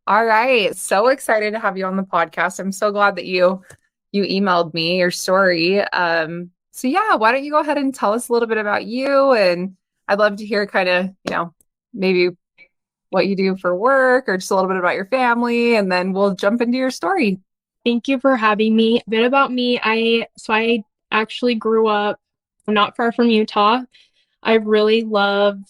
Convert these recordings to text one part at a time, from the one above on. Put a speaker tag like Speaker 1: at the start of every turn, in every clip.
Speaker 1: All right. So excited to have you on the podcast. I'm so glad that you emailed me your story. So yeah, why don't you go ahead and tell us a little bit about you? And I'd love to hear kind of, maybe what you do for work or just a little bit about your family, and then we'll jump into your story.
Speaker 2: Thank you for having me. A bit about me. I actually grew up not far from Utah. I really love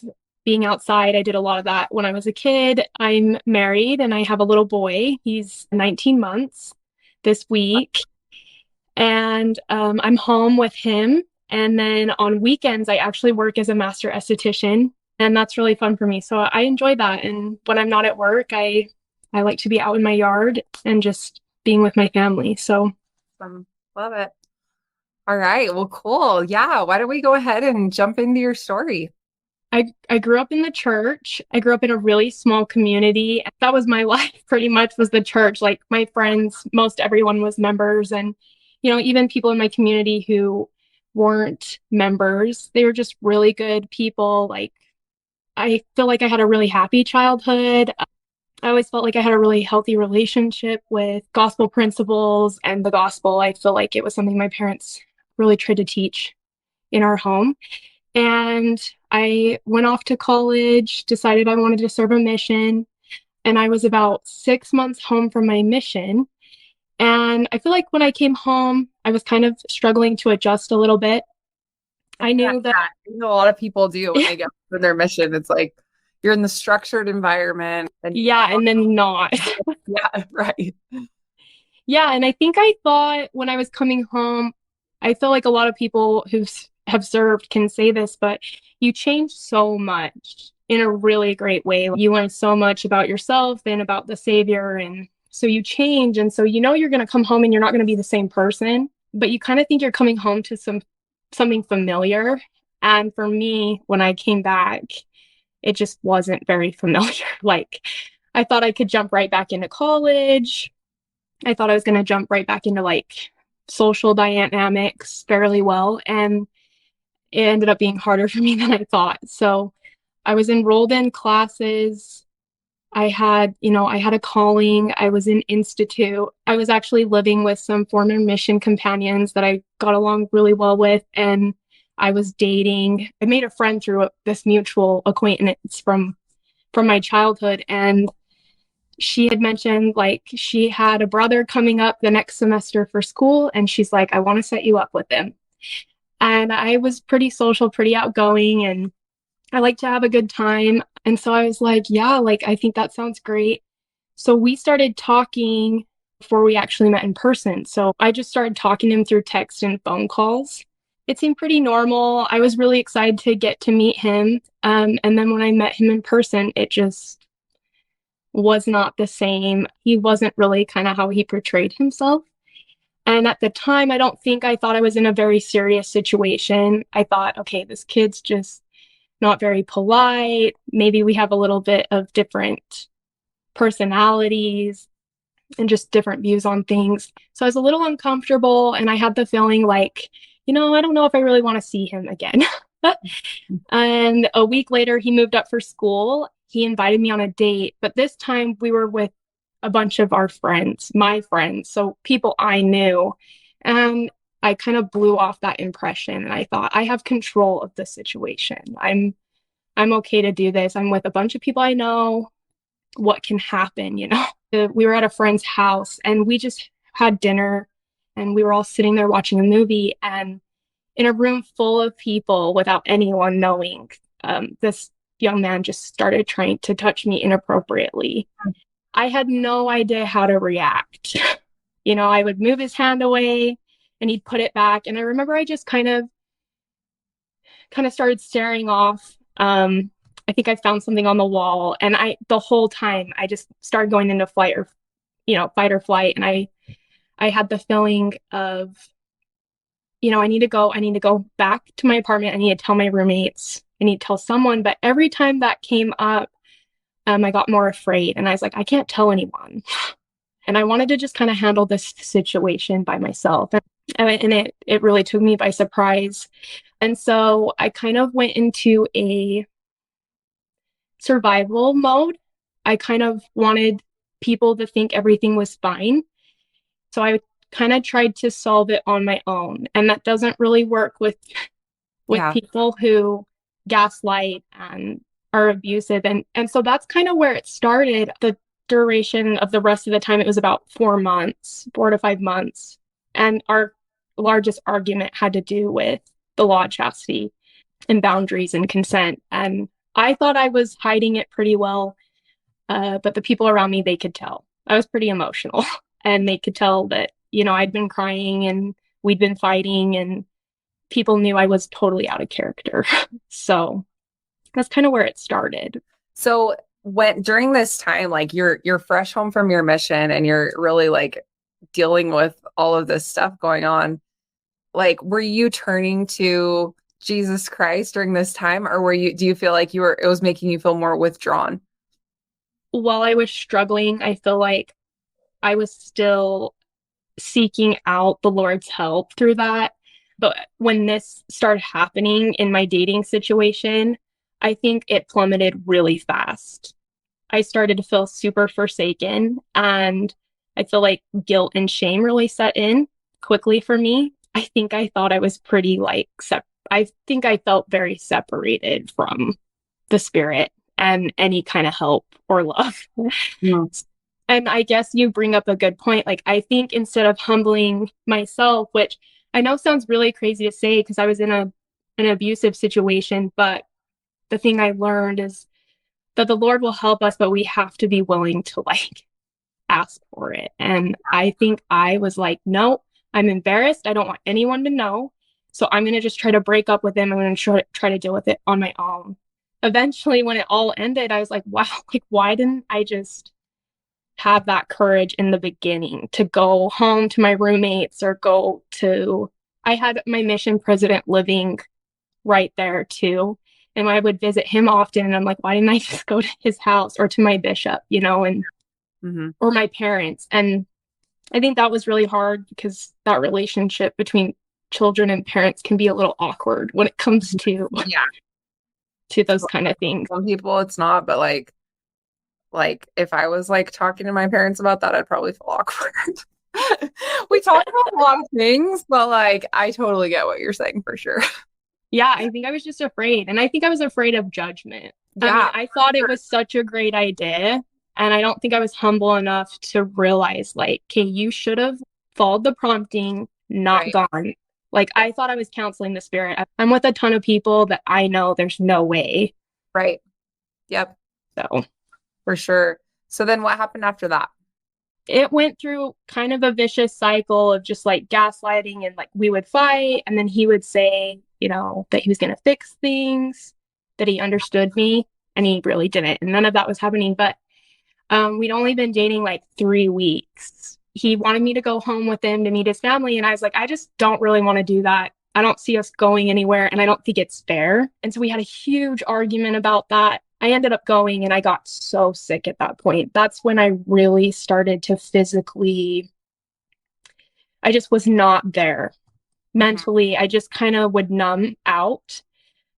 Speaker 2: being outside. I did a lot of that when I was a kid. I'm married and I have a little boy. He's 19 months this week. And I'm home with him. And then on weekends, I actually work as a master esthetician. And that's really fun for me. So I enjoy that. And when I'm not at work, I like to be out in my yard and just being with my family. So
Speaker 1: Love it. All right. Well, cool. Yeah. Why don't we go ahead and jump into your story?
Speaker 2: I grew up in the church. I grew up in a really small community. That was my life pretty much was the church. Like my friends, most everyone was members. And, even people in my community who weren't members, they were just really good people. Like I feel like I had a really happy childhood. I always felt like I had a really healthy relationship with gospel principles and the gospel. I feel like it was something my parents really tried to teach in our home. And I went off to college, decided I wanted to serve a mission, and I was about 6 months home from my mission. And I feel like when I came home, I was kind of struggling to adjust a little bit. I
Speaker 1: Yeah,
Speaker 2: knew that,
Speaker 1: yeah. I know a lot of people do when they get on their mission. It's like you're in the structured environment and
Speaker 2: yeah, and then not.
Speaker 1: yeah, right.
Speaker 2: Yeah, and I think I thought when I was coming home, I feel like a lot of people who have served can say this, but you change so much in a really great way. You learn so much about yourself and about the Savior. And so you change. And so you're going to come home and you're not going to be the same person, but you kind of think you're coming home to something familiar. And for me, when I came back, it just wasn't very familiar. Like I thought I could jump right back into college. I thought I was going to jump right back into like social dynamics fairly well. And it ended up being harder for me than I thought. So I was enrolled in classes. I had a calling. I was in institute. I was actually living with some former mission companions that I got along really well with. And I was dating. I made a friend through this mutual acquaintance from my childhood. And she had mentioned like she had a brother coming up the next semester for school. And she's like, I want to set you up with him. And I was pretty social, pretty outgoing, and I like to have a good time. And so I was like, yeah, like I think that sounds great. So we started talking before we actually met in person. So I just started talking to him through text and phone calls. It seemed pretty normal. I was really excited to get to meet him. And then when I met him in person, it just was not the same. He wasn't really kind of how he portrayed himself. And at the time, I don't think I thought I was in a very serious situation. I thought, okay, this kid's just not very polite. Maybe we have a little bit of different personalities and just different views on things. So I was a little uncomfortable and I had the feeling like, I don't know if I really want to see him again. And a week later, he moved up for school. He invited me on a date, but this time we were with a bunch of our friends, my friends, so people I knew. And I kind of blew off that impression and I thought I have control of the situation. I'm okay to do this. I'm with a bunch of people I know. What can happen? We were at a friend's house and we just had dinner and we were all sitting there watching a movie, and in a room full of people without anyone knowing, this young man just started trying to touch me inappropriately. I had no idea how to react. I would move his hand away and he'd put it back. And I remember I just kind of started staring off. I think I found something on the wall, and the whole time I just started going into fight or flight. And I had the feeling of, I need to go. I need to go back to my apartment. I need to tell my roommates. I need to tell someone. But every time that came up, I got more afraid, and I was like, I can't tell anyone. And I wanted to just kind of handle this situation by myself. And it really took me by surprise. And so I kind of went into a survival mode. I kind of wanted people to think everything was fine. So I kind of tried to solve it on my own. And that doesn't really work with
Speaker 1: Yeah.
Speaker 2: people who gaslight and are abusive. And so that's kind of where it started. The duration of the rest of the time, it was about 4 months, 4 to 5 months. And our largest argument had to do with the law of chastity and boundaries and consent. And I thought I was hiding it pretty well. But the people around me, they could tell. I was pretty emotional and they could tell that, I'd been crying and we'd been fighting and people knew I was totally out of character. So that's kind of where it started.
Speaker 1: So when during this time, like you're fresh home from your mission and you're really like dealing with all of this stuff going on, like were you turning to Jesus Christ during this time, or do you feel like it was making you feel more withdrawn?
Speaker 2: While I was struggling, I feel like I was still seeking out the Lord's help through that. But when this started happening in my dating situation, I think it plummeted really fast. I started to feel super forsaken, and I feel like guilt and shame really set in quickly for me. I think I thought I was pretty I think I felt very separated from the spirit and any kind of help or love.
Speaker 1: Yeah.
Speaker 2: And I guess you bring up a good point. Like, I think instead of humbling myself, which I know sounds really crazy to say because I was in an abusive situation, but the thing I learned is that the Lord will help us, but we have to be willing to ask for it. And I think I was like, no, I'm embarrassed. I don't want anyone to know. So I'm going to just try to break up with him. I'm going to try to deal with it on my own. Eventually, when it all ended, I was like, wow, why didn't I just have that courage in the beginning to go home to my roommates or I had my mission president living right there too. And I would visit him often. And I'm like, why didn't I just go to his house or to my bishop, and or my parents? And I think that was really hard because that relationship between children and parents can be a little awkward when it comes to those kind of things.
Speaker 1: Some people it's not, but like if I was like talking to my parents about that, I'd probably feel awkward. We talk about a lot of things, but like I totally get what you're saying for sure.
Speaker 2: Yeah, I think I was just afraid. And I think I was afraid of judgment.
Speaker 1: Yeah.
Speaker 2: I thought it was such a great idea. And I don't think I was humble enough to realize, okay, you should have followed the prompting, not gone. Like, I thought I was counseling the spirit. I'm with a ton of people that I know there's no way.
Speaker 1: Right. Yep.
Speaker 2: So,
Speaker 1: for sure. So then what happened after that?
Speaker 2: It went through kind of a vicious cycle of just gaslighting and we would fight. And then he would say, that he was going to fix things, that he understood me, and he really didn't. And none of that was happening. But we'd only been dating 3 weeks. He wanted me to go home with him to meet his family. And I was like, I just don't really want to do that. I don't see us going anywhere. And I don't think it's fair. And so we had a huge argument about that. I ended up going and I got so sick at that point. That's when I really started to I just was not there. Mentally, I just kind of would numb out.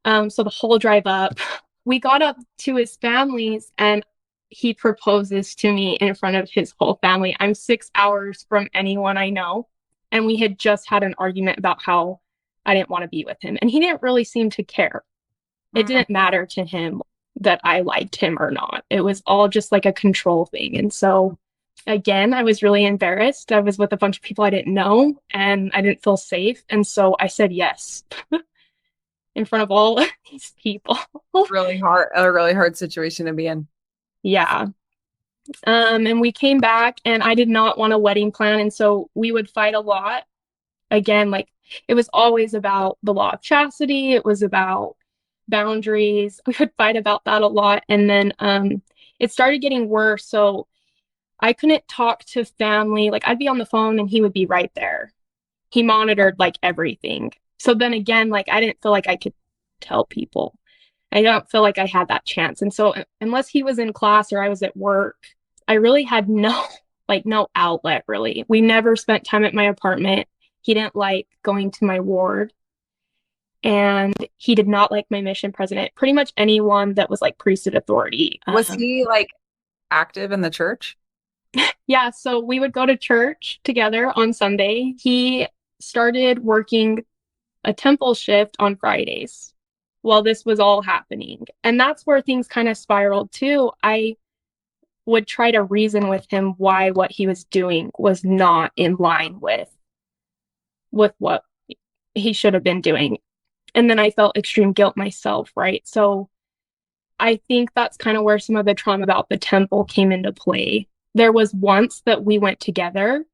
Speaker 2: So the whole drive up, we got up to his family's and he proposes to me in front of his whole family. I'm 6 hours from anyone I know. And we had just had an argument about how I didn't want to be with him. And he didn't really seem to care. It didn't matter to him that I liked him or not. It was all just a control thing. And so again, I was really embarrassed. I was with a bunch of people I didn't know and I didn't feel safe. And so I said yes in front of all these people.
Speaker 1: A really hard situation to be in.
Speaker 2: Yeah. And we came back and I did not want a wedding plan. And so we would fight a lot. Again, it was always about the law of chastity. It was about boundaries. We would fight about that a lot. And then it started getting worse. So I couldn't talk to family. I'd be on the phone and he would be right there. He monitored everything. So then again, I didn't feel like I could tell people. I don't feel like I had that chance. And so unless he was in class or I was at work, I really had no outlet really. We never spent time at my apartment. He didn't like going to my ward. And he did not like my mission president. Pretty much anyone that was priesthood authority.
Speaker 1: Was he active in the church?
Speaker 2: Yeah, so we would go to church together on Sunday. He started working a temple shift on Fridays while this was all happening. And that's where things kind of spiraled too. I would try to reason with him why what he was doing was not in line with what he should have been doing. And then I felt extreme guilt myself, right? So I think that's kind of where some of the trauma about the temple came into play. There was once that we went together,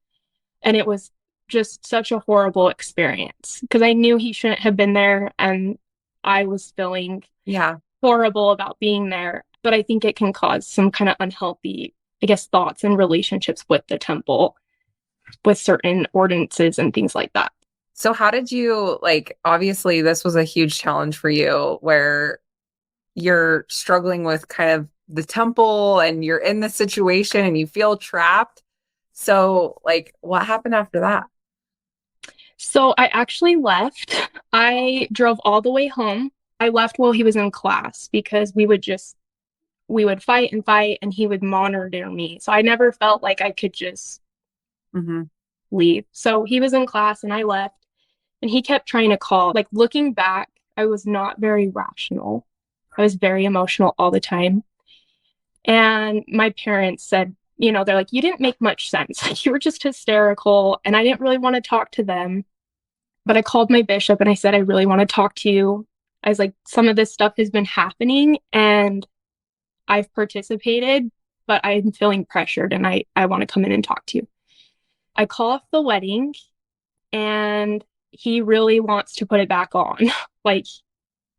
Speaker 2: and it was just such a horrible experience because I knew he shouldn't have been there, and I was feeling horrible about being there. But I think it can cause some kind of unhealthy, I guess, thoughts and relationships with the temple, with certain ordinances and things like that.
Speaker 1: So how did you, like, obviously this was a huge challenge for you where you're struggling with kind of the temple and you're in this situation and you feel trapped. So, like, what happened after that?
Speaker 2: So I actually left. I drove all the way home. I left while he was in class because we would fight and he would monitor me. So I never felt like I could just leave. So he was in class and I left, and he kept trying to call. Like, looking back, I was not very rational. I was very emotional all the time. And my parents said, they're like, you didn't make much sense. You were just hysterical. And I didn't really want to talk to them. But I called my bishop and I said, I really want to talk to you. I was like, some of this stuff has been happening and I've participated, but I'm feeling pressured and I want to come in and talk to you. I call off the wedding and he really wants to put it back on.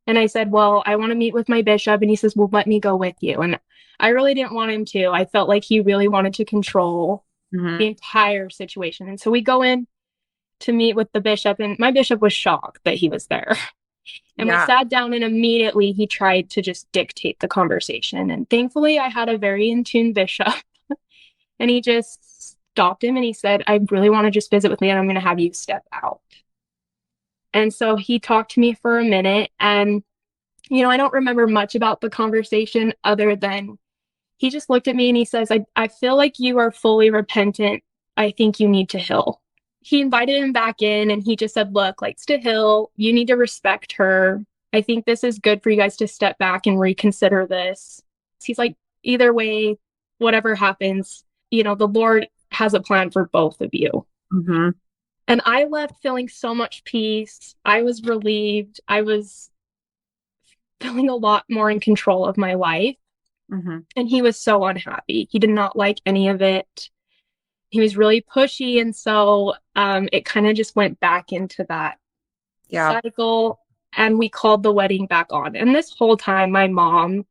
Speaker 2: And I said, well, I want to meet with my bishop. And he says, well, let me go with you. And I really didn't want him to. I felt like he really wanted to control the entire situation. And so we go in to meet with the bishop, and my bishop was shocked that he was there. And we sat down, and immediately he tried to just dictate the conversation. And thankfully, I had a very in tune bishop. And he just stopped him and he said, I really want to just visit with me, and I'm going to have you step out. And so he talked to me for a minute, and, I don't remember much about the conversation other than he just looked at me and he says, I feel like you are fully repentant. I think you need to heal. He invited him back in and he just said, look, like, to heal, you need to respect her. I think this is good for you guys to step back and reconsider this. He's like, either way, whatever happens, the Lord has a plan for both of you. And I left feeling so much peace. I was relieved. I was feeling a lot more in control of my life. And he was so unhappy. He did not like any of it. He was really pushy. And so it kind of just went back into that cycle. And we called the wedding back on. And this whole time, my mom,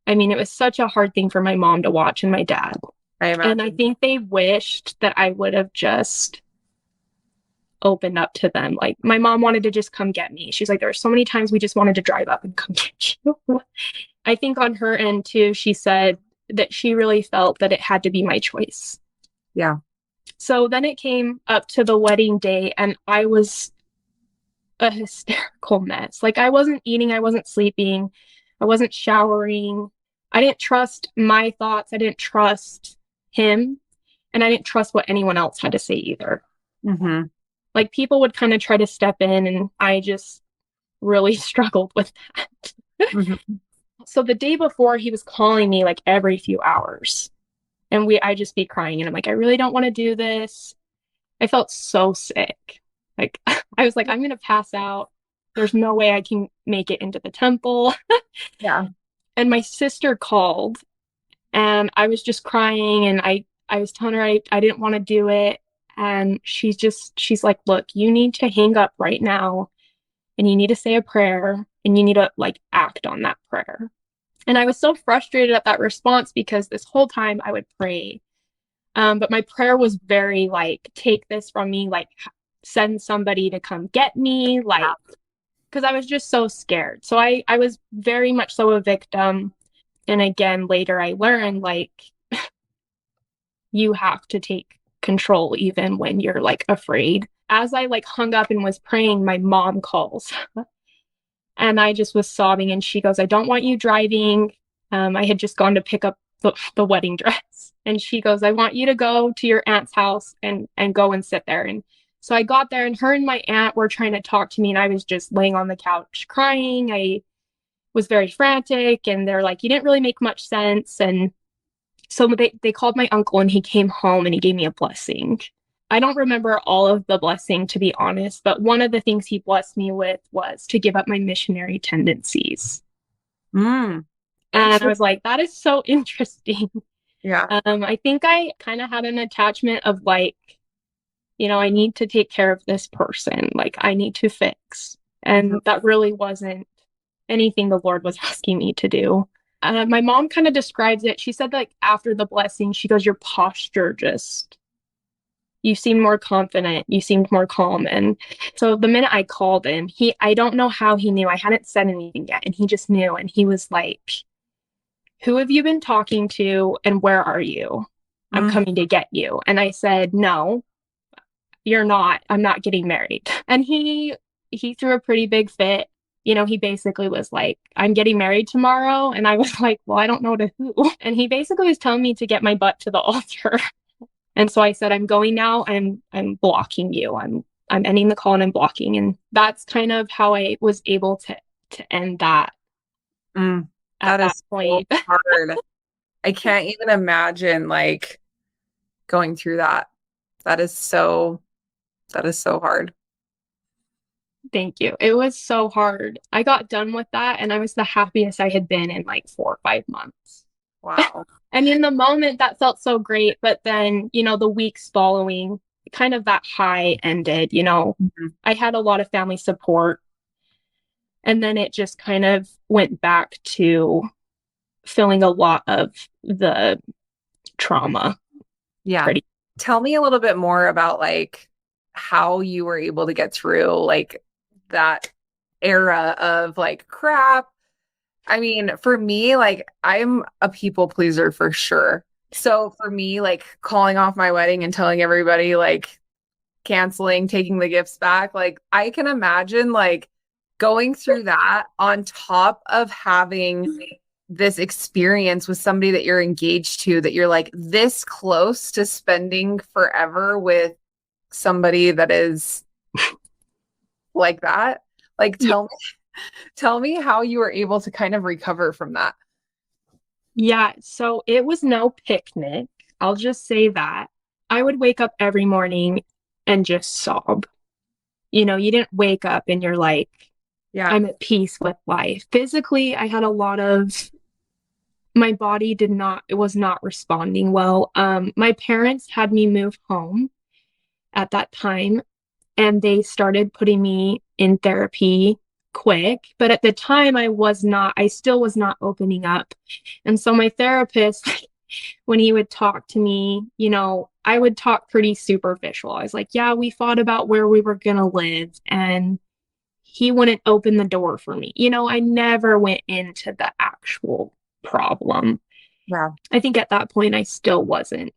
Speaker 2: it was such a hard thing for my mom to watch, and my dad. And I think they wished that I would have just opened up to them. Like, my mom wanted to just come get me. She's like, there were so many times we just wanted to drive up and come get you. I think on her end too, she said that she really felt that it had to be my choice. So then it came up to the wedding day, and I was a hysterical mess. Like, I wasn't eating, I wasn't sleeping, I wasn't showering. I didn't trust my thoughts. I didn't trust him, and I didn't trust what anyone else had to say either. Like, people would kind of try to step in, and I just really struggled with that. So the day before, he was calling me like every few hours, and I'd just be crying, and I'm like, I really don't want to do this. I felt so sick. Like, I was like, I'm going to pass out. There's no way I can make it into the temple. And my sister called, and I was just crying, and I was telling her I didn't want to do it. And she's like, look, you need to hang up right now, and you need to say a prayer, and you need to, like, act on that prayer. And I was so frustrated at that response because this whole time I would pray. But my prayer was very like, take this from me, like, send somebody to come get me, like, because I was just so scared. So I was very much so a victim. And again, later I learned, like, you have to take control even when you're, like, afraid. As I, like, hung up and was praying, my mom calls. And I just was sobbing, and she goes, I don't want you driving. I had just gone to pick up the wedding dress. And she goes, I want you to go to your aunt's house and go and sit there. And so I got there, and her and my aunt were trying to talk to me, and I was just laying on the couch crying. I was very frantic, and they're like, you didn't really make much sense. And so they called my uncle, and he came home and he gave me a blessing. I don't remember all of the blessing, to be honest, but one of the things he blessed me with was to give up my missionary tendencies.
Speaker 1: Mm.
Speaker 2: And I was like, that is so interesting.
Speaker 1: Yeah.
Speaker 2: I think I kind of had an attachment of like, I need to take care of this person. Like, I need to fix. And that really wasn't anything the Lord was asking me to do. My mom kind of describes it. She said, like, after the blessing, she goes, your posture you seemed more confident. You seemed more calm. And so the minute I called him, I don't know how he knew. I hadn't said anything yet. And he just knew. And he was like, who have you been talking to? And where are you? I'm coming to get you. And I said, no, you're not. I'm not getting married. And he threw a pretty big fit. He basically was like, I'm getting married tomorrow. And I was like, well, I don't know to who. And he basically was telling me to get my butt to the altar. And so I said, I'm going now. I'm blocking you. I'm ending the call and I'm blocking. And that's kind of how I was able to end that.
Speaker 1: That is point. So hard. I can't even imagine like going through that. That is so hard.
Speaker 2: Thank you. It was so hard. I got done with that and I was the happiest I had been in like 4 or 5 months.
Speaker 1: Wow.
Speaker 2: And in the moment that felt so great, but then, the weeks following, kind of that high ended, I had a lot of family support. And then it just kind of went back to feeling a lot of the trauma.
Speaker 1: Yeah. Tell me a little bit more about like how you were able to get through like that era of like crap. I mean, for me, like I'm a people pleaser for sure. So for me, like calling off my wedding and telling everybody like canceling, taking the gifts back, like I can imagine like going through that on top of having this experience with somebody that you're engaged to, that you're like this close to spending forever with somebody that is like that. Like tell me how you were able to kind of recover from that.
Speaker 2: Yeah, so it was no picnic. I'll just say that. I would wake up every morning and just sob. You didn't wake up and you're like, yeah, I'm at peace with life. Physically, I had a lot of, my body was not responding well. My parents had me move home at that time, and they started putting me in therapy quick. But at the time I still was not opening up. And so my therapist, when he would talk to me, I would talk pretty superficial. I was like, yeah, we fought about where we were going to live, and he wouldn't open the door for me. I never went into the actual problem.
Speaker 1: Yeah.
Speaker 2: I think at that point, I still wasn't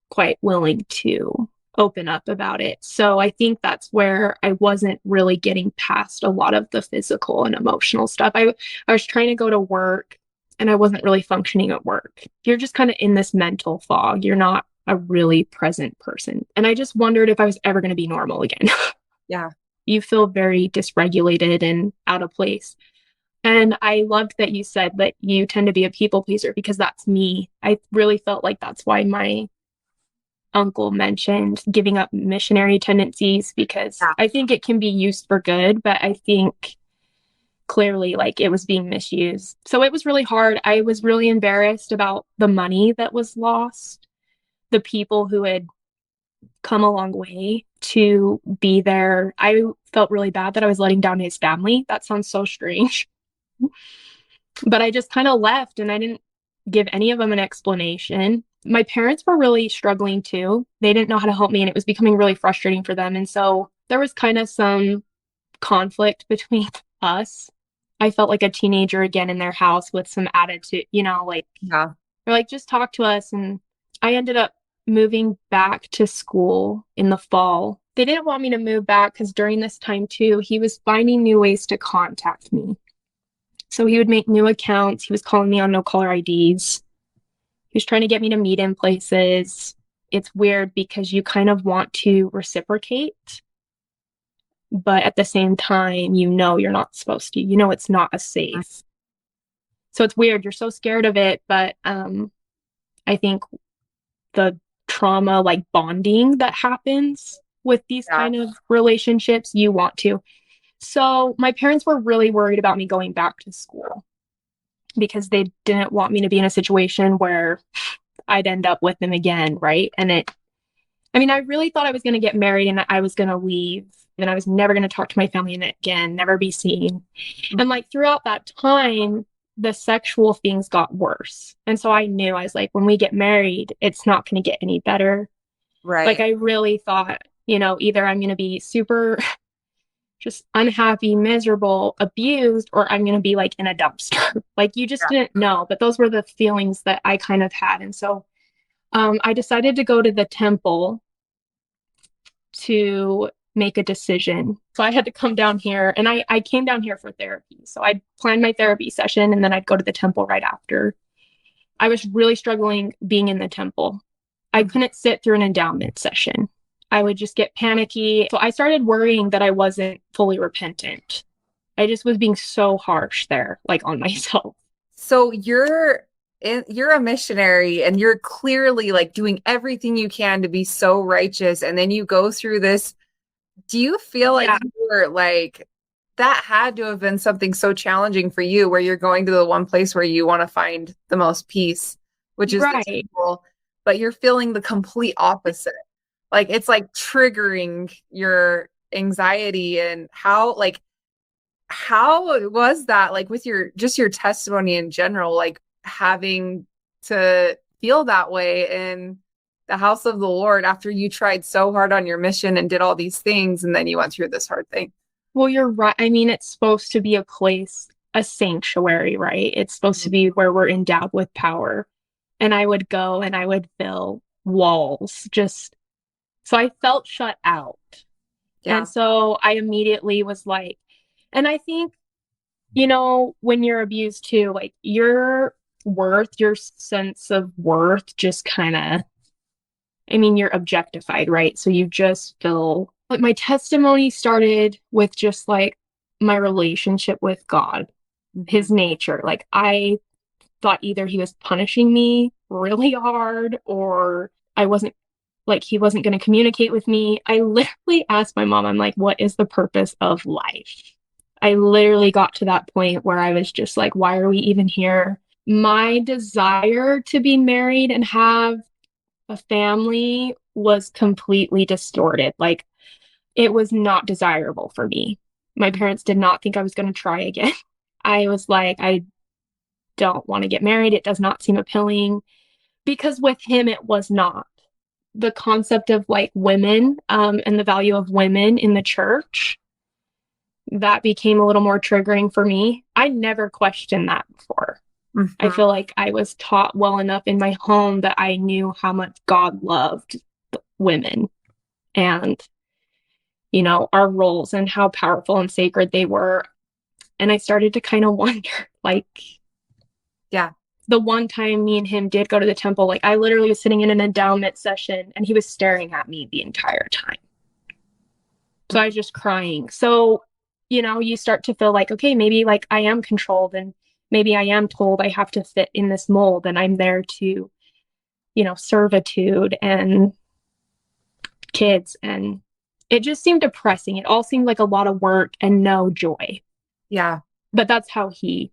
Speaker 2: quite willing to open up about it. So I think that's where I wasn't really getting past a lot of the physical and emotional stuff. I was trying to go to work and I wasn't really functioning at work. You're just kind of in this mental fog. You're not a really present person. And I just wondered if I was ever going to be normal again.
Speaker 1: Yeah.
Speaker 2: You feel very dysregulated and out of place. And I loved that you said that you tend to be a people pleaser, because that's me. I really felt like that's why my uncle mentioned giving up missionary tendencies, because I think it can be used for good, but I think clearly like it was being misused. So it was really hard. I was really embarrassed about the money that was lost, the people who had come a long way to be there. I felt really bad that I was letting down his family. That sounds so strange. But I just kind of left and I didn't give any of them an explanation. My parents were really struggling too. They didn't know how to help me and it was becoming really frustrating for them. And so there was kind of some conflict between us. I felt like a teenager again in their house with some attitude, like, they're like, just talk to us. And I ended up moving back to school in the fall. They didn't want me to move back because during this time too, he was finding new ways to contact me. So he would make new accounts. He was calling me on no caller IDs. He was trying to get me to meet in places. It's weird because you kind of want to reciprocate, but at the same time, you're not supposed to. It's not a safe. So it's weird. You're so scared of it, but I think the trauma, like bonding that happens with these kind of relationships, you want to. So my parents were really worried about me going back to school because they didn't want me to be in a situation where I'd end up with him again, right? And I really thought I was going to get married and I was going to leave and I was never going to talk to my family again, never be seen. And like throughout that time, the sexual things got worse. And so I knew, I was like, when we get married, it's not going to get any better.
Speaker 1: Right.
Speaker 2: Like I really thought, either I'm going to be super just unhappy, miserable, abused, or I'm going to be like in a dumpster. Like you just didn't know. But those were the feelings that I kind of had. And so I decided to go to the temple to make a decision. So I had to come down here and I came down here for therapy. So I planned my therapy session and then I'd go to the temple right after. I was really struggling being in the temple. I couldn't sit through an endowment session. I would just get panicky. So I started worrying that I wasn't fully repentant. I just was being so harsh there, like on myself.
Speaker 1: So you're a missionary and you're clearly like doing everything you can to be so righteous. And then you go through this. Do you feel like you were like, that had to have been something so challenging for you where you're going to the one place where you want to find the most peace, which is the temple, but you're feeling the complete opposite. Like it's like triggering your anxiety. And how was that like with your testimony in general, like having to feel that way in the house of the Lord after you tried so hard on your mission and did all these things and then you went through this hard thing?
Speaker 2: Well, you're right. It's supposed to be a place, a sanctuary, right? It's supposed to be where we're endowed with power. And I would go and I would fill walls so I felt shut out. Yeah. And so I immediately was like, and I think, when you're abused too, like your sense of worth just kind of, you're objectified, right? So you just feel like my testimony started with just like my relationship with God, his nature. Like I thought either he was punishing me really hard or he wasn't going to communicate with me. I literally asked my mom, I'm like, what is the purpose of life? I literally got to that point where I was just like, why are we even here? My desire to be married and have a family was completely distorted. Like it was not desirable for me. My parents did not think I was going to try again. I was like, I don't want to get married. It does not seem appealing because with him, it was not. The concept of like women and the value of women in the church, that became a little more triggering for me. I never questioned that before. Mm-hmm. I feel like I was taught well enough in my home that I knew how much God loved women and, our roles and how powerful and sacred they were. And I started to kind of wonder, like, the one time me and him did go to the temple, like I literally was sitting in an endowment session and he was staring at me the entire time. So I was just crying. So, you start to feel like, okay, maybe like I am controlled and maybe I am told I have to fit in this mold and I'm there to, servitude and kids. And it just seemed depressing. It all seemed like a lot of work and no joy.
Speaker 1: Yeah.
Speaker 2: But that's how he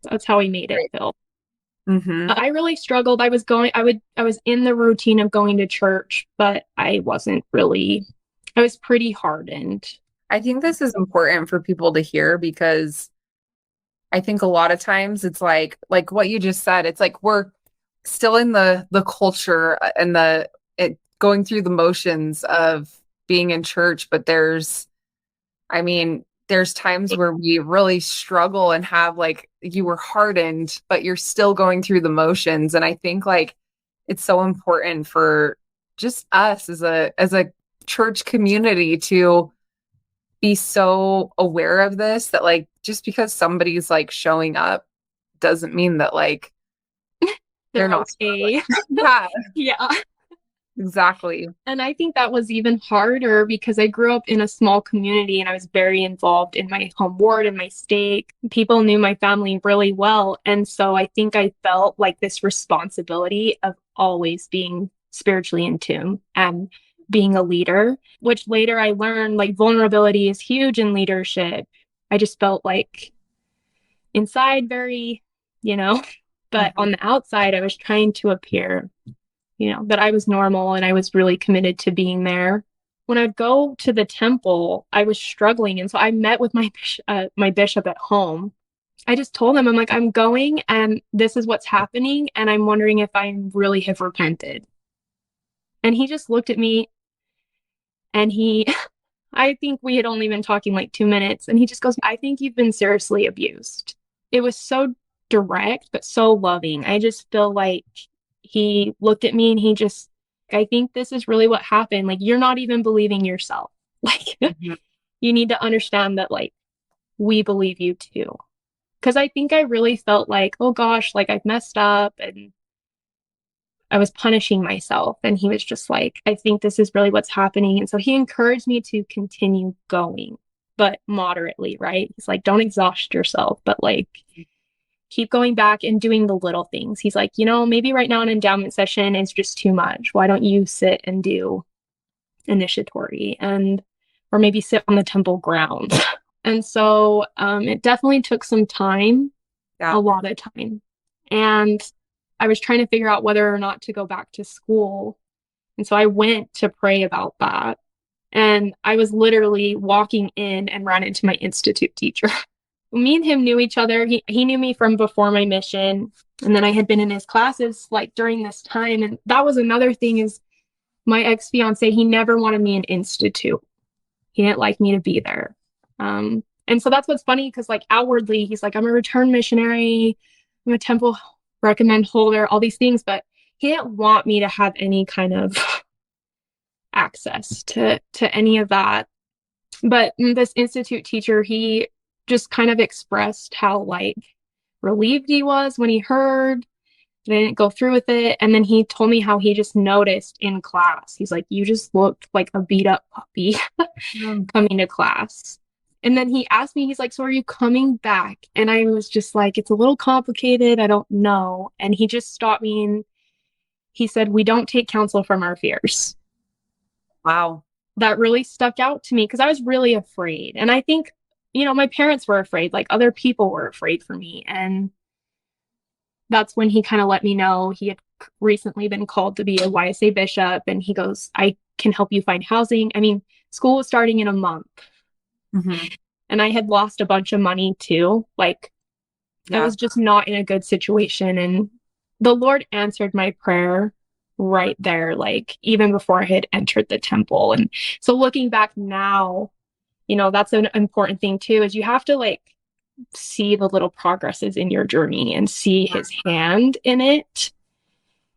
Speaker 2: made it feel. Mm-hmm. I really struggled. I was in the routine of going to church, but I was pretty hardened.
Speaker 1: I think this is important for people to hear because I think a lot of times it's like what you just said, it's like we're still in the culture and going through the motions of being in church, but there's times where we really struggle and have like you were hardened, but you're still going through the motions. And I think like it's so important for just us as a church community to be so aware of this, that like just because somebody's like showing up doesn't mean that like They're
Speaker 2: they're
Speaker 1: not
Speaker 2: okay.
Speaker 1: yeah,
Speaker 2: Yeah.
Speaker 1: exactly.
Speaker 2: And I think that was even harder because I grew up in a small community and I was very involved in my home ward and my stake. People knew my family really well. And so I think I felt like this responsibility of always being spiritually in tune and being a leader, which later I learned like vulnerability is huge in leadership. I just felt like inside very, you know, but on the outside, I was trying to appear, that I was normal and I was really committed to being there. When I'd go to the temple, I was struggling. And so I met with my bishop at home. I just told him, I'm like, I'm going and this is what's happening. And I'm wondering if I really have repented. And he just looked at me and I think we had only been talking like 2 minutes. And he just goes, I think you've been seriously abused. It was so direct, but so loving. I just feel like he looked at me and I think this is really what happened. Like, you're not even believing yourself. Like, you need to understand that, like, we believe you too. Because I think I really felt like, oh gosh, like I've messed up and I was punishing myself. And he was just like, I think this is really what's happening. And so he encouraged me to continue going, but moderately, right? He's like, don't exhaust yourself, but like, keep going back and doing the little things. He's like, maybe right now an endowment session is just too much. Why don't you sit and do initiatory or maybe sit on the temple grounds? And so it definitely took some time, a lot of time. And I was trying to figure out whether or not to go back to school. And so I went to pray about that. And I was literally walking in and ran into my institute teacher. Me and him knew each other. He knew me from before my mission. And then I had been in his classes like during this time. And that was another thing is my ex-fiance, he never wanted me in institute. He didn't like me to be there. And so that's what's funny because like outwardly, he's like, I'm a return missionary. I'm a temple recommend holder, all these things. But he didn't want me to have any kind of access to any of that. But this institute teacher, he just kind of expressed how like relieved he was when he heard that I didn't go through with it. And then he told me how he just noticed in class. He's like, you just looked like a beat up puppy coming to class. And then he asked me, he's like, so are you coming back? And I was just like, it's a little complicated. I don't know. And he just stopped me and he said, we don't take counsel from our fears.
Speaker 1: Wow.
Speaker 2: That really stuck out to me because I was really afraid. And I think, my parents were afraid, like other people were afraid for me. And that's when he kind of let me know he had recently been called to be a YSA bishop. And he goes, I can help you find housing. I mean, school was starting in a month. And I had lost a bunch of money too. Like, I was just not in a good situation. And the Lord answered my prayer right there, like even before I had entered the temple. And so looking back now, that's an important thing too, is you have to like see the little progresses in your journey and see his hand in it.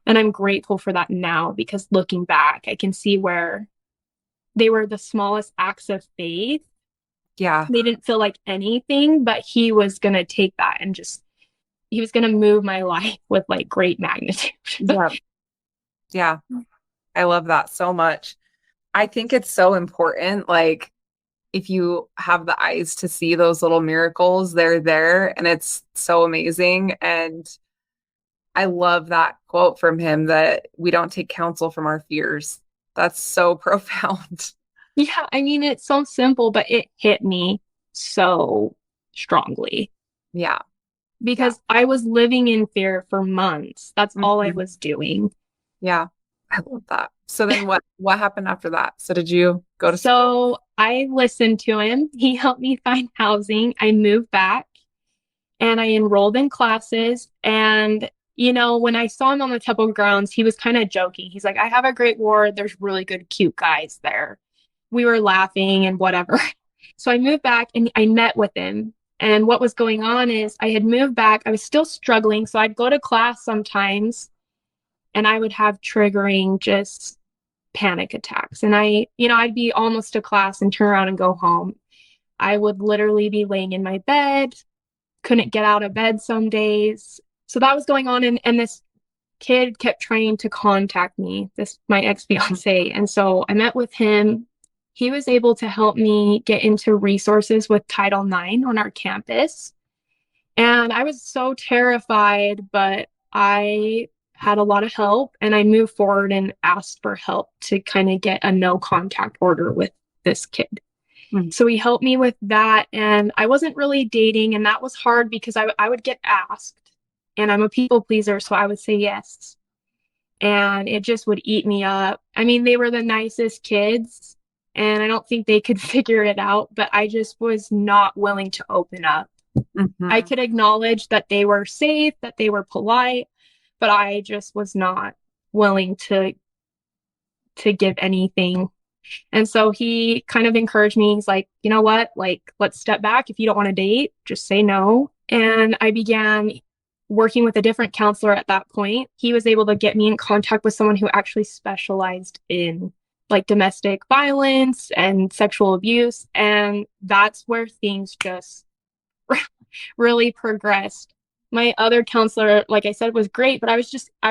Speaker 2: And I'm grateful for that now because looking back, I can see where they were the smallest acts of faith.
Speaker 1: Yeah.
Speaker 2: They didn't feel like anything, but he was going to take that and he was going to move my life with like great magnitude.
Speaker 1: Yeah. I love that so much. I think it's so important. Like, if you have the eyes to see those little miracles, they're there and it's so amazing. And I love that quote from him that we don't take counsel from our fears. That's so profound.
Speaker 2: Yeah. I mean, it's so simple, but it hit me so strongly.
Speaker 1: Yeah.
Speaker 2: Because I was living in fear for months. That's all I was doing.
Speaker 1: Yeah. I love that. So then what happened after that? So did you go to
Speaker 2: school? I listened to him. He helped me find housing. I moved back and I enrolled in classes. And, when I saw him on the temple grounds, he was kind of joking. He's like, I have a great ward. There's really good, cute guys there. We were laughing and whatever. So I moved back and I met with him. And what was going on is I had moved back. I was still struggling. So I'd go to class sometimes and I would have triggering just panic attacks. And I'd be almost to class and turn around and go home. I would literally be laying in my bed, couldn't get out of bed some days. So that was going on. And this kid kept trying to contact me, this my ex-fiance. And so I met with him. He was able to help me get into resources with Title IX on our campus. And I was so terrified, but I had a lot of help and I moved forward and asked for help to kind of get a no contact order with this kid.
Speaker 1: Mm.
Speaker 2: So he helped me with that. And I wasn't really dating. And that was hard because I would get asked and I'm a people pleaser. So I would say yes. And it just would eat me up. I mean, they were the nicest kids and I don't think they could figure it out, but I just was not willing to open up.
Speaker 1: Mm-hmm.
Speaker 2: I could acknowledge that they were safe, that they were polite, but I just was not willing to give anything. And so he kind of encouraged me. He's like, you know what? Like, let's step back. If you don't want to date, just say no. And I began working with a different counselor at that point. He was able to get me in contact with someone who actually specialized in like domestic violence and sexual abuse. And that's where things just really progressed. My other counselor, like I said, was great, but I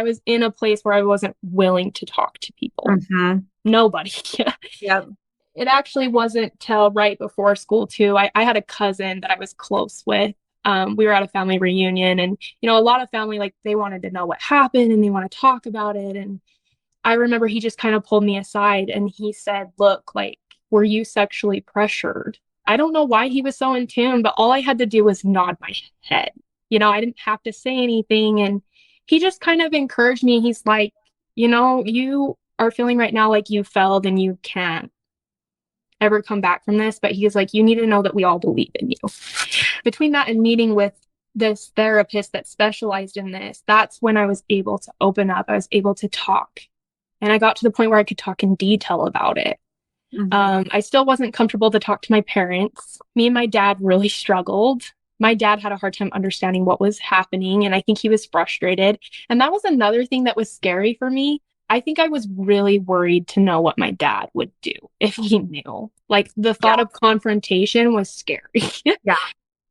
Speaker 2: was in a place where I wasn't willing to talk to people.
Speaker 1: Mm-hmm.
Speaker 2: Nobody.
Speaker 1: Yep.
Speaker 2: It actually wasn't till right before school too. I had a cousin that I was close with. We were at a family reunion and, you know, a lot of family, like they wanted to know what happened and they want to talk about it. And I remember he just kind of pulled me aside and he said, look, like, were you sexually pressured? I don't know why he was so in tune, but all I had to do was nod my head. You know, I didn't have to say anything. And he just kind of encouraged me. He's like, you know, you are feeling right now like you failed and you can't ever come back from this. But he's like, you need to know that we all believe in you. Between that and meeting with this therapist that specialized in this, that's when I was able to open up. I was able to talk. And I got to the point where I could talk in detail about it.
Speaker 1: Mm-hmm.
Speaker 2: I still wasn't comfortable to talk to my parents. Me and my dad really struggled. My dad had a hard time understanding what was happening, and I think he was frustrated. And that was another thing that was scary for me. I think I was really worried to know what my dad would do if he knew. Like the thought of confrontation was scary.
Speaker 1: Yeah.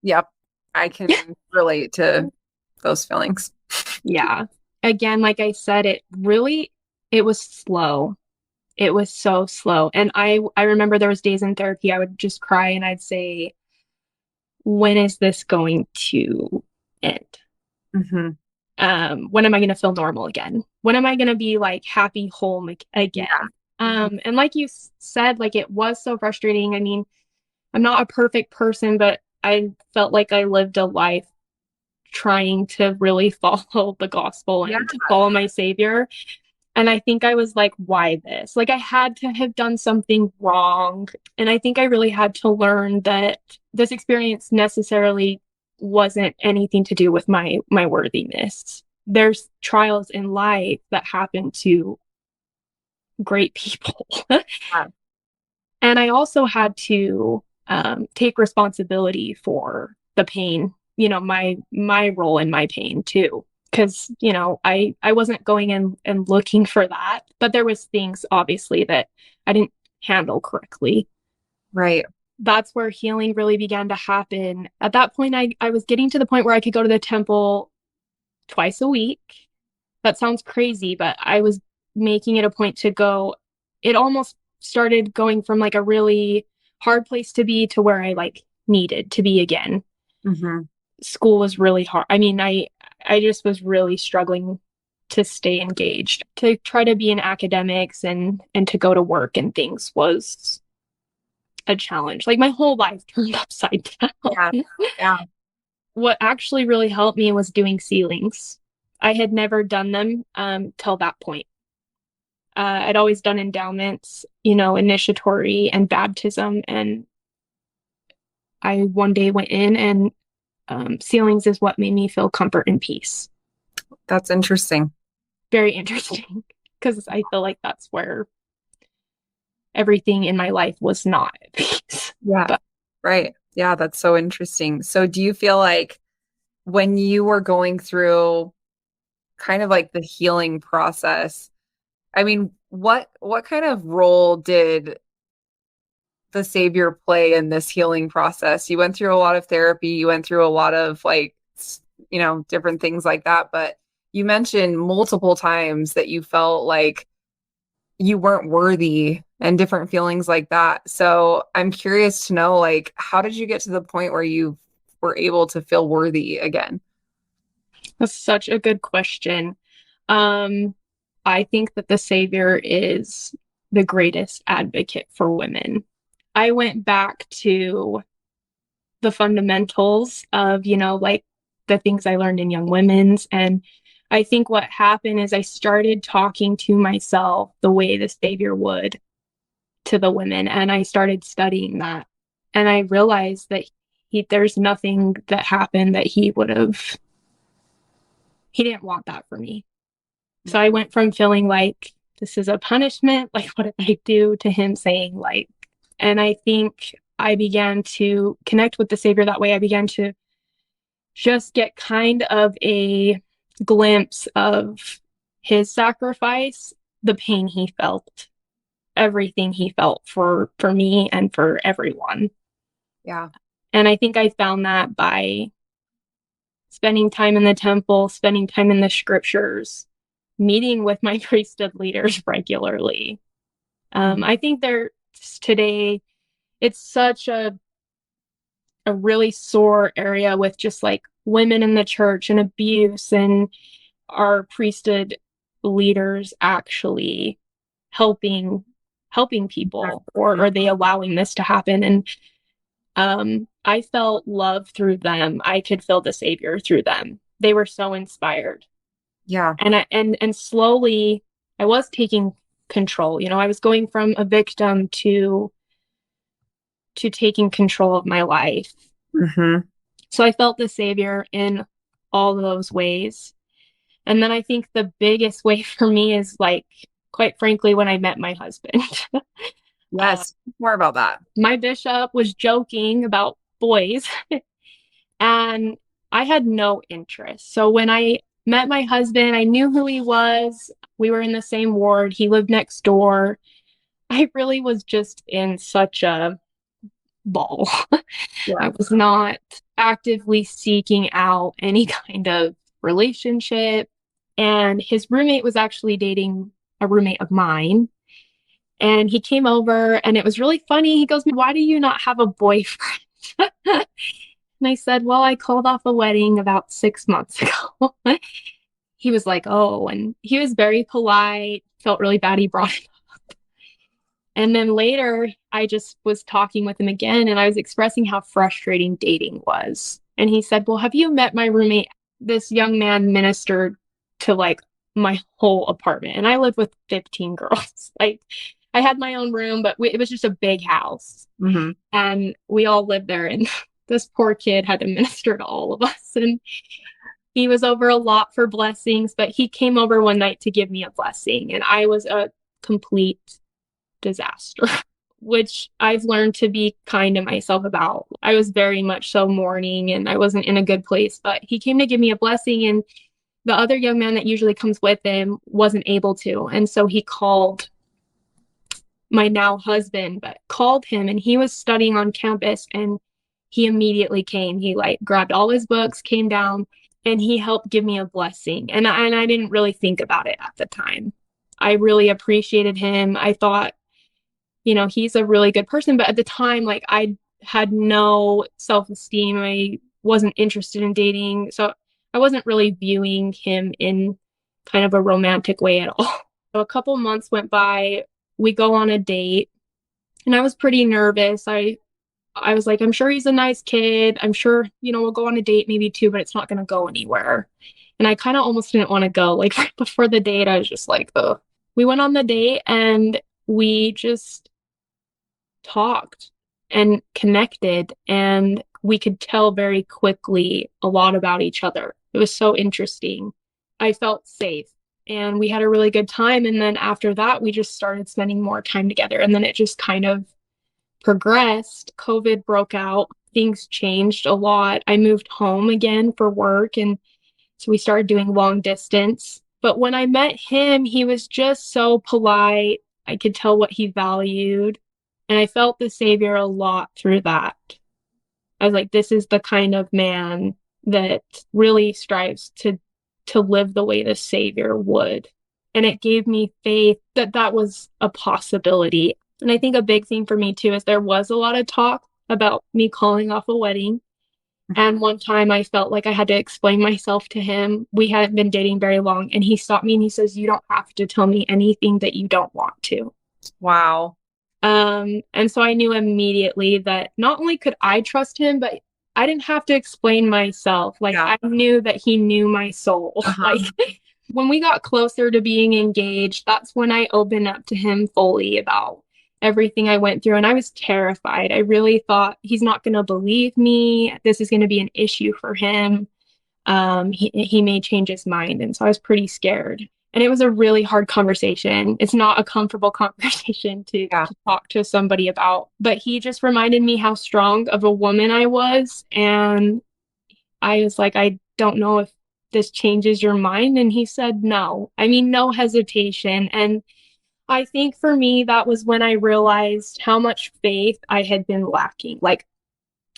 Speaker 1: Yep. I can relate to those feelings.
Speaker 2: Yeah. Again, like I said, it was slow. It was so slow. And I remember there was days in therapy I would just cry and I'd say, when is this going to end?
Speaker 1: Mm-hmm.
Speaker 2: When am I going to feel normal again? When am I going to be like happy home again?
Speaker 1: Yeah.
Speaker 2: And like you said, like it was so frustrating. I mean, I'm not a perfect person, but I felt like I lived a life trying to really follow the gospel and to follow my savior. And I think I was like, why this? Like I had to have done something wrong. And I think I really had to learn that this experience necessarily wasn't anything to do with my worthiness. There's trials in life that happen to great people.
Speaker 1: Yeah.
Speaker 2: And I also had to take responsibility for the pain, you know, my role in my pain too. Because, you know, I wasn't going in and looking for that, but there was things obviously that I didn't handle correctly.
Speaker 1: Right.
Speaker 2: That's where healing really began to happen. At that point, I was getting to the point where I could go to the temple twice a week. That sounds crazy, but I was making it a point to go. It almost started going from like a really hard place to be to where I like needed to be again.
Speaker 1: Mm-hmm.
Speaker 2: School was really hard. I mean, I just was really struggling to stay engaged. To try to be in academics and to go to work and things was a challenge. Like my whole life turned upside down.
Speaker 1: Yeah. Yeah.
Speaker 2: What actually really helped me was doing sealings. I had never done them till that point. I'd always done endowments, you know, initiatory and baptism. And I one day went in and sealings is what made me feel comfort and peace.
Speaker 1: That's interesting.
Speaker 2: Very interesting because I feel like that's where everything in my life was not at peace.
Speaker 1: Yeah.
Speaker 2: But,
Speaker 1: right. Yeah. That's so interesting. So do you feel like when you were going through kind of like the healing process, I mean, what kind of role did the Savior play in this healing process? You went through a lot of therapy, you went through a lot of like, you know, different things like that, but you mentioned multiple times that you felt like you weren't worthy and different feelings like that. So I'm curious to know, like, how did you get to the point where you were able to feel worthy again?
Speaker 2: That's such a good question. Um, I think that the Savior is the greatest advocate for women. I went back to the fundamentals of, like the things I learned in Young Women's. And I think what happened is I started talking to myself the way the Savior would to the women. And I started studying that. And I realized that there's nothing that happened that he didn't want that for me. So I went from feeling like this is a punishment, like what did I do, to him saying like, and I think I began to connect with the Savior that way. I began to just get kind of a glimpse of his sacrifice, the pain he felt, everything he felt for me and for everyone.
Speaker 1: Yeah.
Speaker 2: And I think I found that by spending time in the temple, spending time in the scriptures, meeting with my priesthood leaders regularly. I think today, it's such a really sore area with just like women in the church and abuse, and our priesthood leaders actually helping people, or are they allowing this to happen? And I felt love through them. I could feel the Savior through them. They were so inspired.
Speaker 1: Yeah.
Speaker 2: And slowly I was taking control. I was going from a victim to taking control of my life.
Speaker 1: Mm-hmm.
Speaker 2: So I felt the Savior in all those ways. And then I think the biggest way for me is, like, quite frankly, when I met my husband.
Speaker 1: Yes. More about that.
Speaker 2: My bishop was joking about boys, and I had no interest. So when I met my husband, I knew who he was. We were in the same ward. He lived next door. I really was just in such a ball.
Speaker 1: Yeah.
Speaker 2: I was not actively seeking out any kind of relationship. And his roommate was actually dating a roommate of mine. And he came over, and it was really funny. He goes, "Why do you not have a boyfriend?" And I said, "Well, I called off a wedding about 6 months ago." He was like, "Oh," and he was very polite, felt really bad he brought it up. And then later, I just was talking with him again, and I was expressing how frustrating dating was. And he said, "Well, have you met my roommate?" This young man ministered to like my whole apartment, and I lived with 15 girls. Like, I had my own room, but it was just a big house.
Speaker 1: Mm-hmm.
Speaker 2: And we all lived there. And this poor kid had to minister to all of us. And he was over a lot for blessings, but he came over one night to give me a blessing. And I was a complete disaster, which I've learned to be kind to myself about. I was very much so mourning, and I wasn't in a good place, but he came to give me a blessing, and the other young man that usually comes with him wasn't able to. And so he called my now husband, but called him, and he was studying on campus, and he immediately came. He like grabbed all his books, came down, and he helped give me a blessing. And I didn't really think about it at the time. I really appreciated him. I thought, he's a really good person. But at the time, like, I had no self-esteem. I wasn't interested in dating. So I wasn't really viewing him in kind of a romantic way at all. So a couple months went by. We go on a date, and I was pretty nervous. I was like, I'm sure he's a nice kid. I'm sure, we'll go on a date, maybe two, but it's not going to go anywhere. And I kind of almost didn't want to go. Like, right before the date, I was just like, oh. We went on the date, and we just talked and connected, and we could tell very quickly a lot about each other. It was so interesting. I felt safe, and we had a really good time. And then after that, we just started spending more time together. And then it just kind of progressed. COVID broke out. Things changed a lot. I moved home again for work, and so we started doing long distance. But when I met him, he was just so polite. I could tell what he valued. And I felt the Savior a lot through that. I was like, this is the kind of man that really strives to to live the way the Savior would. And it gave me faith that that was a possibility. And I think a big thing for me too is there was a lot of talk about me calling off a wedding. And one time I felt like I had to explain myself to him. We hadn't been dating very long, and he stopped me and he says, "You don't have to tell me anything that you don't want to."
Speaker 1: Wow.
Speaker 2: And so I knew immediately that not only could I trust him, but I didn't have to explain myself. Like,
Speaker 1: Yeah.
Speaker 2: I knew that he knew my soul. Like, when we got closer to being engaged, that's when I opened up to him fully about everything I went through. And I was terrified. I really thought he's not going to believe me. This is going to be an issue for him. He may change his mind. And so I was pretty scared. And it was a really hard conversation. It's not a comfortable conversation to talk to somebody about. But he just reminded me how strong of a woman I was. And I was like, I don't know if this changes your mind. And he said, no. I mean, no hesitation. And I think for me, that was when I realized how much faith I had been lacking. Like,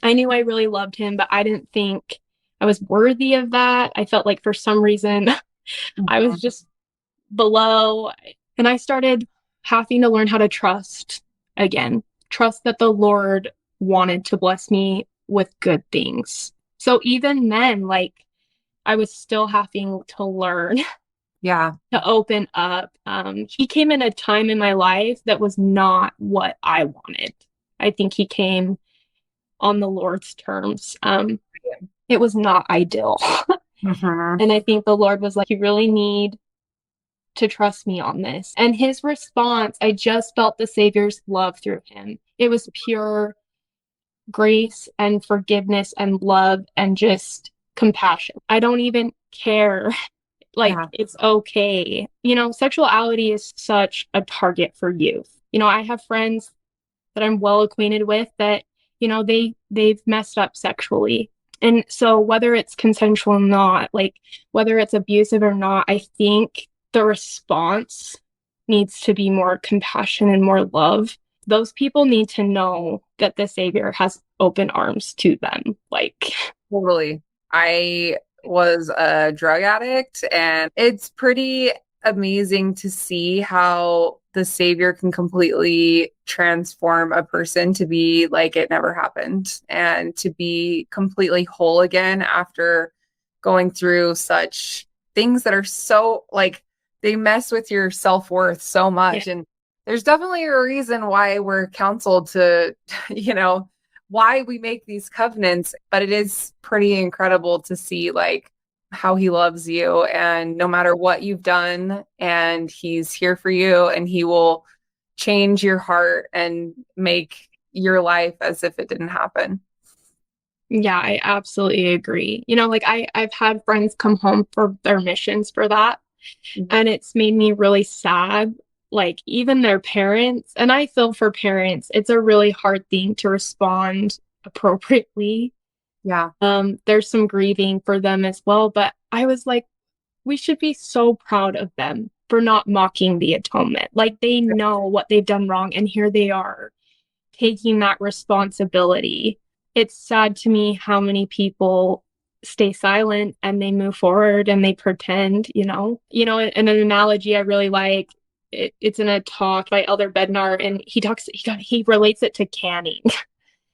Speaker 2: I knew I really loved him, but I didn't think I was worthy of that. I felt like for some reason I was just below. And I started having to learn how to trust again, trust that the Lord wanted to bless me with good things. So even then, like, I was still having to learn to open up. He came in a time in my life that was not what I wanted. I think he came on the Lord's terms. It was not ideal. And I think the Lord was like, you really need to trust me on this. And his response, I just felt the Savior's love through him. It was pure grace and forgiveness and love and just compassion. I don't even care. Like, it's okay. You know, sexuality is such a target for youth. You know, I have friends that I'm well acquainted with that, you know, they've messed up sexually. And so whether it's consensual or not, like whether it's abusive or not, I think the response needs to be more compassion and more love. Those people need to know that the Savior has open arms to them. Like,
Speaker 1: totally. I was a drug addict, and it's pretty amazing to see how the Savior can completely transform a person to be like it never happened and to be completely whole again after going through such things that are so, like, they mess with your self-worth so much. And there's definitely a reason why we're counseled to, you know, why we make these covenants, but it is pretty incredible to see like how he loves you, and no matter what you've done, and he's here for you, and he will change your heart and make your life as if it didn't happen.
Speaker 2: Yeah, I absolutely agree. You know, like I've had friends come home for their missions for that, and it's made me really sad. Like, even their parents, and I feel for parents, it's a really hard thing to respond appropriately.
Speaker 1: Yeah.
Speaker 2: There's some grieving for them as well, but I was like, we should be so proud of them for not mocking the atonement. Like, they know what they've done wrong, and here they are taking that responsibility. It's sad to me how many people stay silent and they move forward and they pretend, you know, and an analogy I really like, it's in a talk by Elder Bednar, and he relates it to canning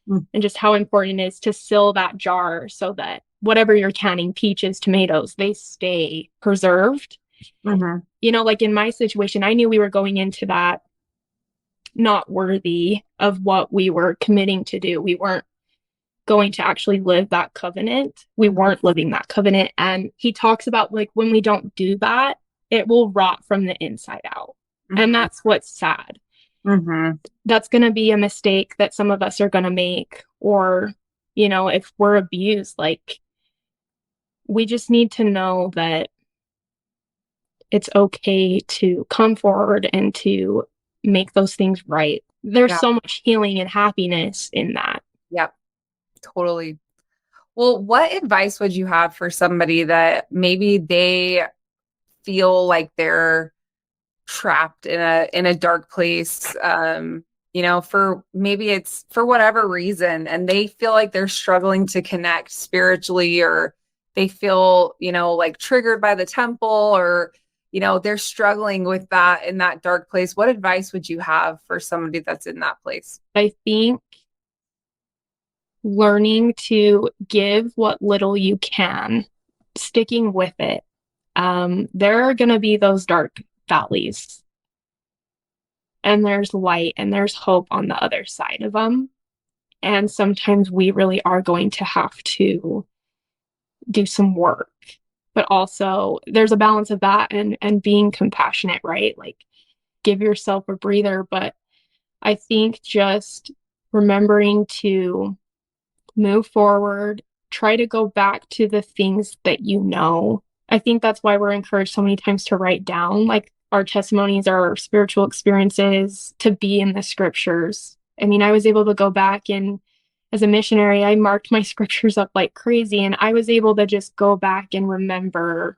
Speaker 2: and just how important it is to seal that jar so that whatever you're canning, peaches, tomatoes, they stay preserved. You know, like in my situation, I knew we were going into that not worthy of what we were committing to do. We weren't going to actually live that covenant. We weren't living that covenant. And he talks about, like, when we don't do that, it will rot from the inside out. And that's what's sad. That's going to be a mistake that some of us are going to make. Or, you know, if we're abused, like, we just need to know that it's okay to come forward and to make those things right. There's so much healing and happiness in that.
Speaker 1: Yep, totally. Well, what advice would you have for somebody that maybe they feel like they're trapped in a dark place, you know, for maybe it's for whatever reason, and they feel like they're struggling to connect spiritually or they feel, like triggered by the temple, or, they're struggling with that in that dark place. What advice would you have for somebody that's in that place?
Speaker 2: I think learning to give what little you can, sticking with it. There are going to be those dark valleys, and there's light and there's hope on the other side of them. And sometimes we really are going to have to do some work, but also there's a balance of that and being compassionate, right? Like give yourself a breather. But I think just remembering to move forward, try to go back to the things that you know. I think that's why we're encouraged so many times to write down like our testimonies, our spiritual experiences, to be in the scriptures. I mean, I was able to go back and as a missionary, I marked my scriptures up like crazy, and I was able to just go back and remember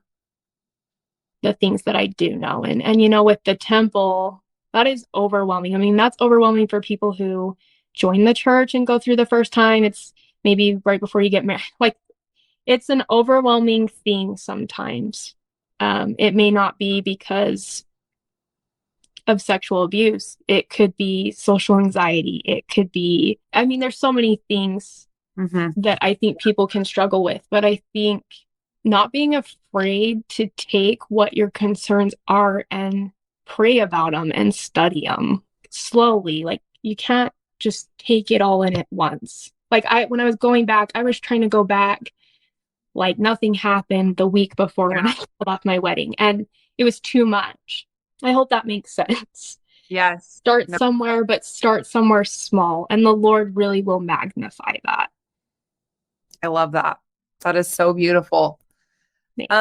Speaker 2: the things that I do know. And with the temple, that is overwhelming. I mean, that's overwhelming for people who join the church and go through the first time. It's maybe right before you get married. Like, it's an overwhelming thing sometimes. It may not be because of sexual abuse. It could be social anxiety. It could be, I mean, there's so many things that I think people can struggle with. But I think not being afraid to take what your concerns are and pray about them and study them slowly. Like, you can't just take it all in at once. Like, when I was going back, I was trying to go back like nothing happened the week before when I pulled off my wedding, and it was too much. I hope that makes sense.
Speaker 1: Yes.
Speaker 2: Start somewhere, but start somewhere small, and the Lord really will magnify that.
Speaker 1: I love that. That is so beautiful.
Speaker 2: Thanks.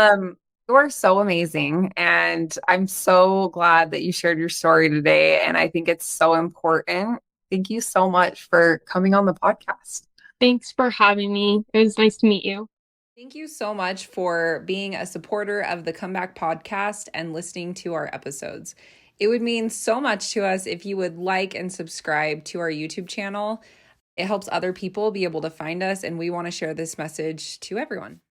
Speaker 1: You are so amazing, and I'm so glad that you shared your story today, and I think it's so important. Thank you so much for coming on the podcast.
Speaker 2: Thanks for having me. It was nice to meet you.
Speaker 1: Thank you so much for being a supporter of the Comeback Podcast and listening to our episodes. It would mean so much to us if you would like and subscribe to our YouTube channel. It helps other people be able to find us, and we want to share this message to everyone.